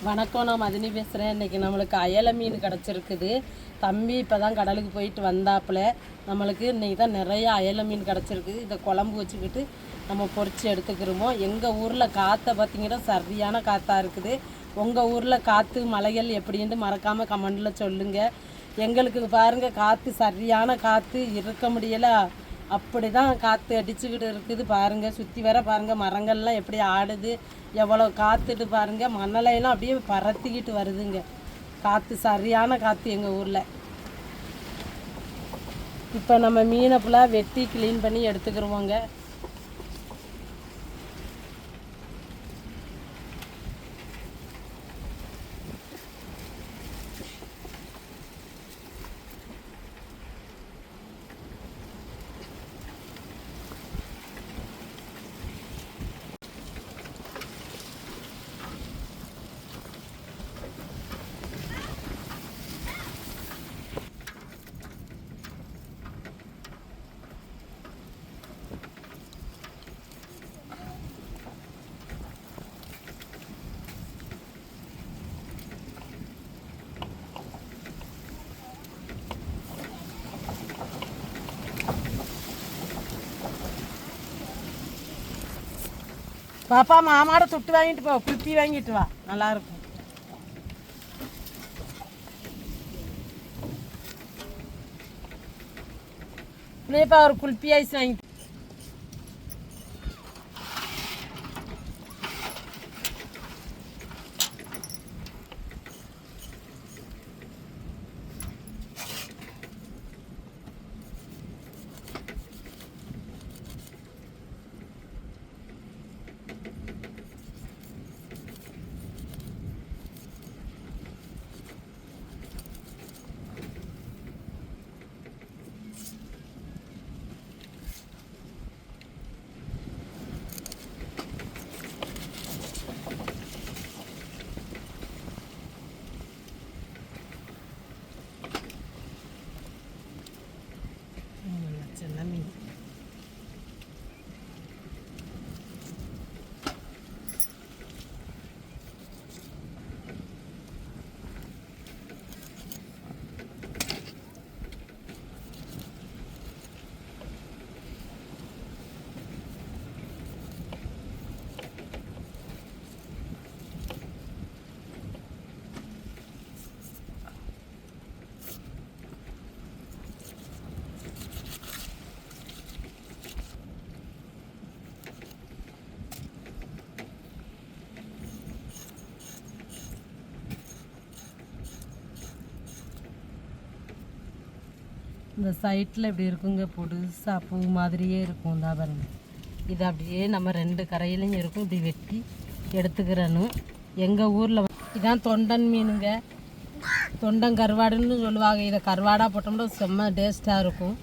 வணக்கம், நான் மதினி பேசுகிறேன். இன்றைக்கி நம்மளுக்கு அயலை மீன் கிடச்சிருக்குது. தம்பி இப்போ தான் கடலுக்கு போயிட்டு வந்தாப்புல. நம்மளுக்கு இன்றைக்கி தான் நிறைய அயலை மீன் கிடச்சிருக்குது. இதை குழம்பு வச்சுக்கிட்டு நம்ம பொரித்து எடுத்துக்கிறோமோ. எங்கள் ஊரில் காற்றை பார்த்திங்கன்னா சரியான காற்றா இருக்குது. உங்கள் ஊரில் காற்று மலைகள் எப்படின்ட்டு மறக்காமல் கமெண்டில் சொல்லுங்கள். எங்களுக்கு பாருங்கள், காற்று சரியான காற்று, இருக்க முடியலை. அப்படி தான் காற்று அடிச்சுக்கிட்டு இருக்குது. பாருங்கள், சுற்றி வர பாருங்கள், மரங்கள்லாம் எப்படி ஆடுது, எவ்வளோ காற்றுட்டு பாருங்கள். மணலையெல்லாம் அப்படியே பறத்திக்கிட்டு வருதுங்க. காற்று சரியான காற்று எங்கள் ஊரில். இப்போ நம்ம மீனை ஃபுல்லாக வெட்டி க்ளீன் பண்ணி எடுத்துக்கிடுவோங்க. பாப்பா, மாமாட துட்டு வாங்கிட்டு போ, குல்பி வாங்கிட்டு வா, நல்லாயிருக்கும். இல்லையப்பா, ஒரு குல்பி ஐஸ் வாங்கி. இந்த சைட்டில் இப்படி இருக்குங்க, பொடுசாக பூ மாதிரியே இருக்கும். தான் பாருங்க, இது அப்படியே நம்ம ரெண்டு கரையிலையும் இருக்கும். இப்படி வெட்டி எடுத்துக்கிறணும். எங்கள் ஊரில் இதான் தொண்டன் மீனுங்க, தொண்டன் கருவாடுன்னு சொல்லுவாங்க. இதை கருவாடாக போட்டோம்னா செம்ம டேஸ்ட்டாக இருக்கும்.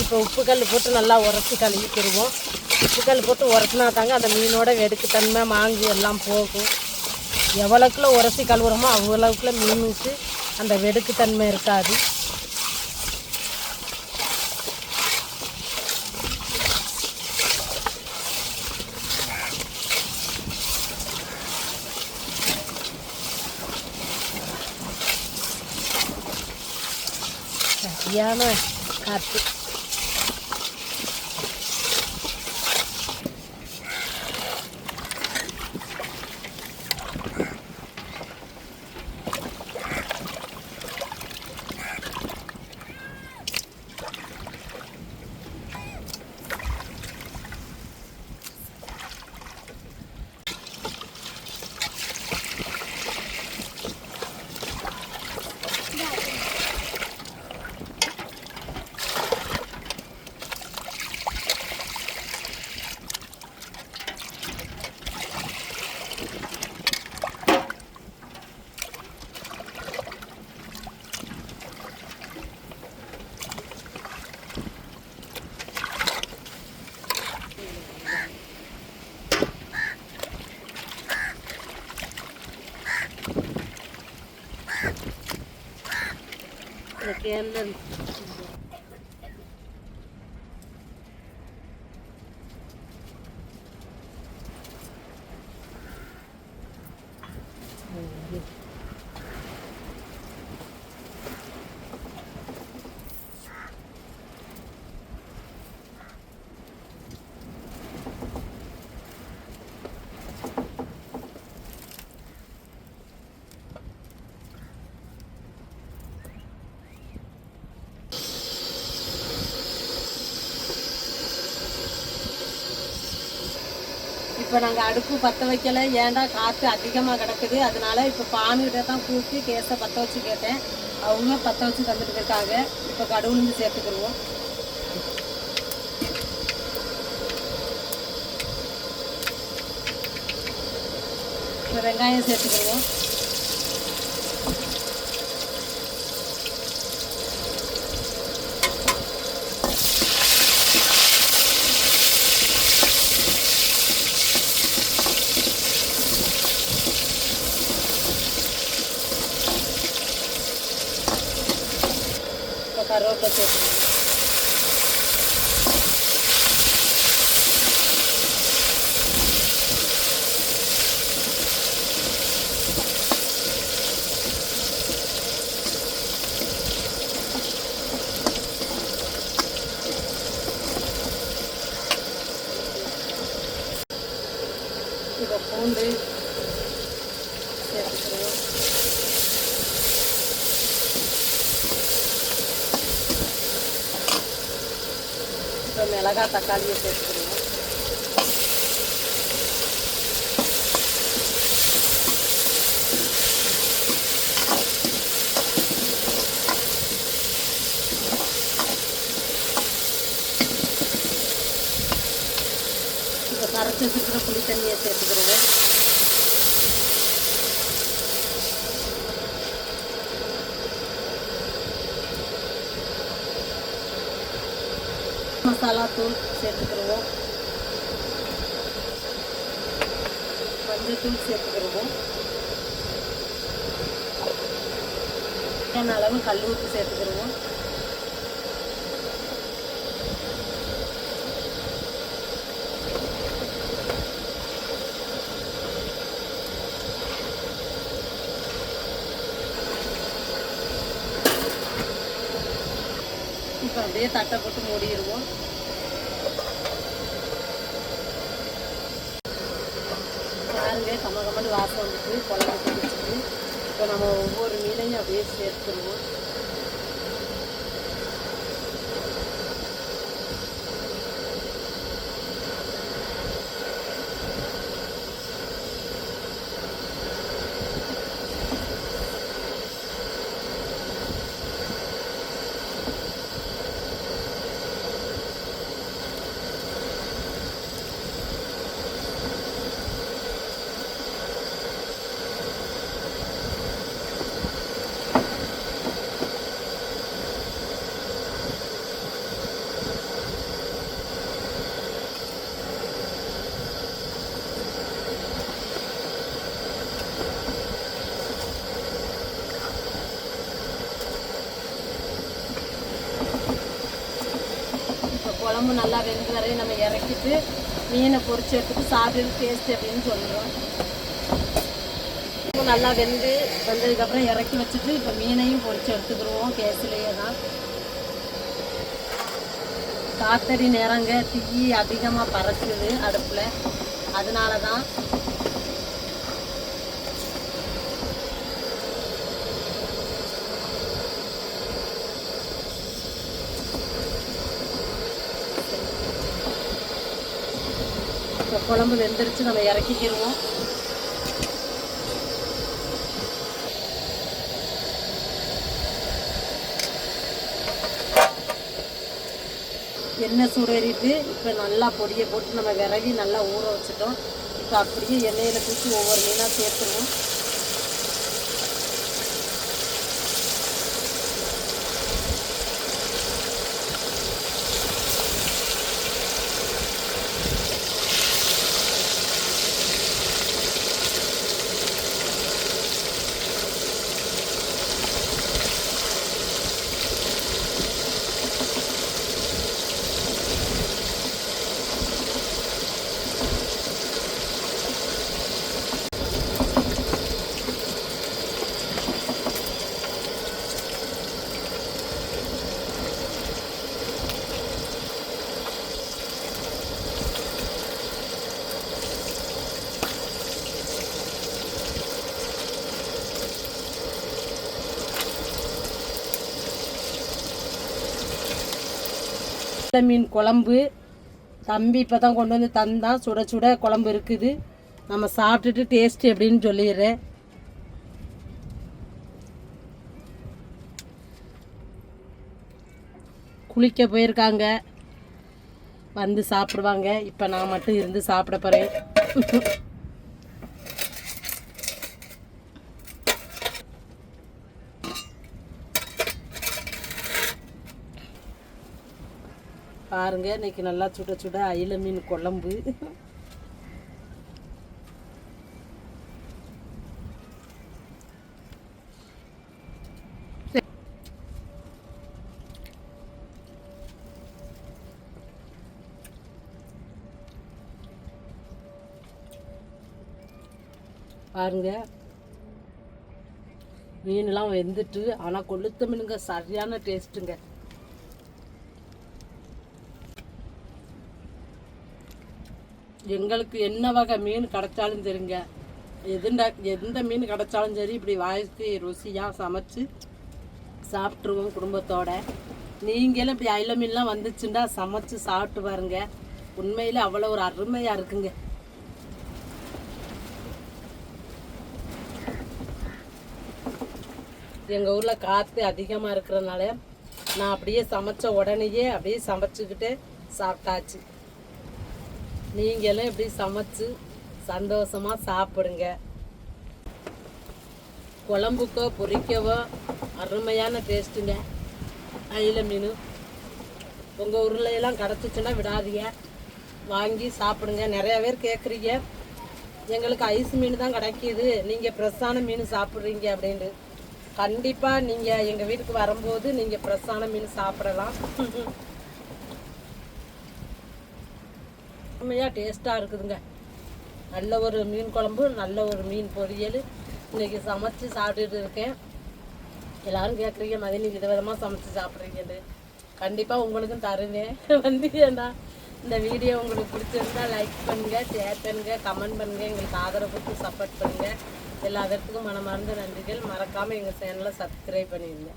இப்போ உப்புக்கல் போட்டு நல்லா உரச்சி கழுவிக்கிடுவோம். உப்புக்கல் போட்டு உரச்சினா தாங்க அந்த மீனோட வெடுக்குத்தன்மை மாங்கு எல்லாம் போகும். எவ்வளோக்குள்ள உரச்சி கழுவுறோமோ அவ்வளோக்குள்ள மீனுக்கு அந்த வெடுக்குத்தன்மை இருக்காது. சரியான காற்று. கேந்தல் இப்போ நாங்கள் அடுப்பு பற்ற வைக்கலை, ஏன்டா காற்று அதிகமாக கிடக்குது. அதனால இப்போ பானுகிட்ட தான் கூப்பிட்டு கேஸை பற்ற வச்சு கேட்டேன். அவங்க பற்ற வச்சு தந்துட்டு இருக்காங்க. இப்போ கடுகுலுந்து சேர்த்துக்கிடுவோம். இப்போ வெங்காயம் சேர்த்துக்கிடுவோம். கருவேப்பிலை சேர்த்துக்கணும். இப்போ பூண்டு சேர்த்துக்கிறோம். இப்போ மிளகாய் தக்காளியை சேர்த்துக்கிறோம். இப்போ கரைச்சி வச்சுருக்கிற புளி தண்ணியை சேர்த்துக்கிறோம். மசாலா தூள் சேர்த்துக்கிடுவோம். மஞ்சள் தூள் சேர்த்துக்கிடுவோம். தேவையான அளவு கல் உப்பு சேர்த்துக்கிடுவோம். இப்போ அப்படியே தட்டை போட்டு மூடிடுவோம். பாருங்க, கம்ம வாசம் வந்துட்டு குழம்பு பிடிச்சிட்டு. இப்போ நம்ம ஒவ்வொரு மீனையும் அப்படியே சேர்த்துருவோம். குழம்பு நல்லா வெந்து வரையும் நம்ம இறக்கிட்டு மீனை பொரிச்சு எடுத்துட்டு சாப்பிட்டு டேஸ்ட் அப்படின்னு சொல்லுவோம். நல்லா வெந்து வந்ததுக்கப்புறம் இறக்கி வச்சுட்டு இப்போ மீனையும் பொரிச்சு எடுத்துக்கிடுவோம். கேஸ்லேயே தான் காத்தடி நேரங்க தீ அதிகமாக பறக்குது அடுப்பில், அதனால தான். குழம்பு வெந்துருச்சு, நம்ம இறக்கிக்கிடுவோம். எண்ணெய் சூடேறிட்டு இப்போ நல்லா பொடியை போட்டு நம்ம விரவி நல்லா ஊற வச்சுட்டோம். இப்போ அப்படியே எண்ணெயில் தூக்கி ஒவ்வொரு மீனாக சேர்த்துருவோம். மீன் குழம்பு தம்பி இப்போ தான் கொண்டு வந்து தந்தான். சுட சுட குழம்பு இருக்குது. நம்ம சாப்பிட்டுட்டு டேஸ்ட் எப்படின்னு சொல்லிடுறேன். குளிக்க போயிருக்காங்க, வந்து சாப்பிடுவாங்க. இப்போ நான் மட்டும் இருந்து சாப்பிட போகிறேன். பாருங்க, இன்னைக்கு நல்லா சுட சுட அயில மீன் குழம்பு. பாருங்க, மீன்லாம் வெந்துட்டு, ஆனால் கொளுத்த மீனுங்க சரியான டேஸ்ட்டுங்க. எங்களுக்கு என்ன வகை மீன் கிடைச்சாலும் சரிங்க, எந்த மீன் கிடைச்சாலும் சரி, இப்படி வாய்க்கு ருசியாக சமைச்சு சாப்பிட்ருவோம் குடும்பத்தோட. நீங்களும் இப்படி அயில மீன்லாம் வந்துச்சுன்னா சமைச்சு சாப்பிட்டு பாருங்க. உண்மையில் அவ்வளோ ஒரு அருமையாக இருக்குங்க. எங்கள் ஊரில் காற்று அதிகமாக இருக்கிறதுனால நான் அப்படியே சமைச்ச உடனேயே அப்படியே சமைச்சிக்கிட்டு சாப்பிட்டாச்சு. நீங்களும் இப்படி சமைச்சு சந்தோஷமாக சாப்பிடுங்க. குழம்புக்கோ பொரிக்கவோ அருமையான டேஸ்ட்டுங்க அயில மீன். உங்கள் ஊரில் எல்லாம் கிடச்சிச்சுன்னா விடாதீங்க, வாங்கி சாப்பிடுங்க. நிறையா பேர் கேட்குறீங்க, எங்களுக்கு ஐஸ் மீன் தான் கிடைக்கிது, நீங்கள் ஃப்ரெஷ்ஷான மீன் சாப்பிட்றீங்க அப்படின்ட்டு. கண்டிப்பாக நீங்கள் எங்கள் வீட்டுக்கு வரும்போது நீங்கள் ஃப்ரெஷ்ஷான மீன் சாப்பிடலாம். உண்மையாக டேஸ்ட்டாக இருக்குதுங்க. நல்ல ஒரு மீன் குழம்பு, நல்ல ஒரு மீன் பொரியல் இன்றைக்கி சமைச்சு சாப்பிட்டுட்டு இருக்கேன். எல்லோரும் கேட்குறீங்க, மதினி விதவிதமாக சமைச்சு சாப்பிட்றீங்கன்னு. கண்டிப்பாக உங்களுக்கும் தருவேன். வந்து ஏன்னா இந்த வீடியோ உங்களுக்கு பிடிச்சிருந்தால் லைக் பண்ணுங்கள், ஷேர் பண்ணுங்கள், கமெண்ட் பண்ணுங்கள், எங்களுக்கு ஆதரவு கொடுத்து சப்போர்ட் பண்ணுங்கள். எல்லா இடத்துக்கும் மனமார்ந்த நன்றிகள். மறக்காமல் எங்கள் சேனலை சப்ஸ்கிரைப் பண்ணிடுங்க.